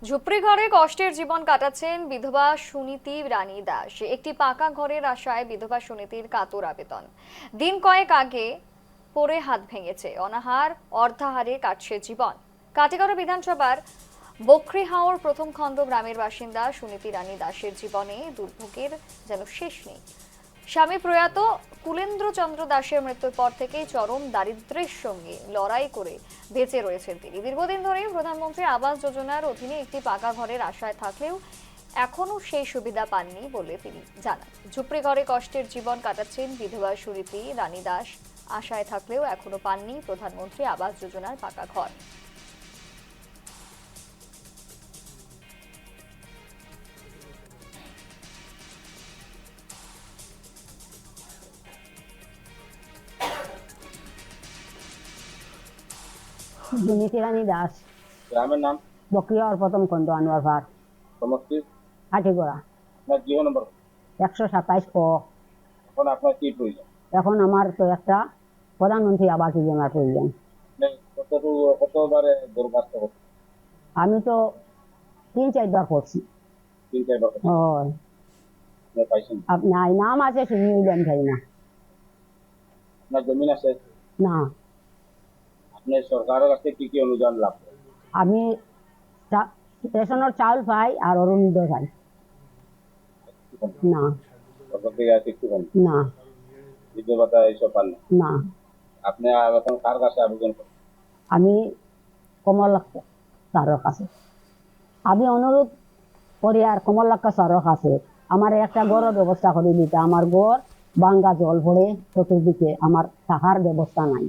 ঝুপড়ি ঘরে কষ্টের জীবন কাটাচ্ছেন বিধবা সুনীতি রানী দাস। একটি পাকা ঘরের আশায় বিধবা সুনীতির কাতর আবেদন। দিন কয়েক আগে পড়ে হাত ভেঙেছে, অনাহার অর্ধাহারে কাটছে জীবন। কাটিগড়া বিধানসভার বকরিহাওর প্রথম খণ্ড গ্রামের বাসিন্দা সুনীতি রানী দাসের জীবনে দুর্ভোগের যেন শেষ নেই। স্বামী প্রয়াত কুলেন্দ্র চন্দ্র দাসের মৃত্যুর পর থেকেই চরম দারিদ্র্যের সঙ্গে লড়াই করে বেঁচে রয়েছেন তিনি। দীর্ঘদিন ধরে প্রধানমন্ত্রী আবাস যোজনার অধীনে একটি পাকা ঘরের আশায় থাকলেও এখনো সেই সুবিধা পাননি বলে তিনি জানান। ঝুপড়ি ঘরে কষ্টের জীবন কাটাচ্ছেন বিধবা সুনীতি রানী দাস। আশায় থাকলেও এখনো পাননি প্রধানমন্ত্রী আবাস যোজনার পাকা ঘর। সুনীতি রানী দাস, গ্রামের নাম? বকরিয়ার প্রথম খণ্ড, আনোয়ার ভার, সমষ্টি? কাঠিগড়া, আপনার গৃহ নম্বর? 127 ক। এখন আপনার কি প্রয়োজন? এখন আমার তো একটা প্রধানমন্ত্রী আবাস যোজনার প্রয়োজন। কতবারে দরখাস্ত করছেন? আমি তো 3-4 বার করছি। 3-4 বার করছেন? হয় আপনি পাইছেন? আপনার নাম আছে, শুনি নিলাম যাই না। আপনার জমিন আছে? না, আপনি সরকারের কাছে কি কি অনুদান লাভ করেন? আমি রেশনের চাউল পাই আর অরুণোদয় পাই। না সরকার থেকে আর কিছু পান? না বিধবা ভাতা এইসব পান না? না। আপনি এখন কার কাছে আবেদন করেন? আমি কমলাক্ষ স্যারের কাছে আমি অনুরোধ করি, আর কমলাক্ষ স্যারের কাছে আমার একটা ঘরের ব্যবস্থা করে দিতে। আমার ঘর ভাঙ্গা, জল পড়ে চতুর্দিকে, আমার থাকার ব্যবস্থা নাই।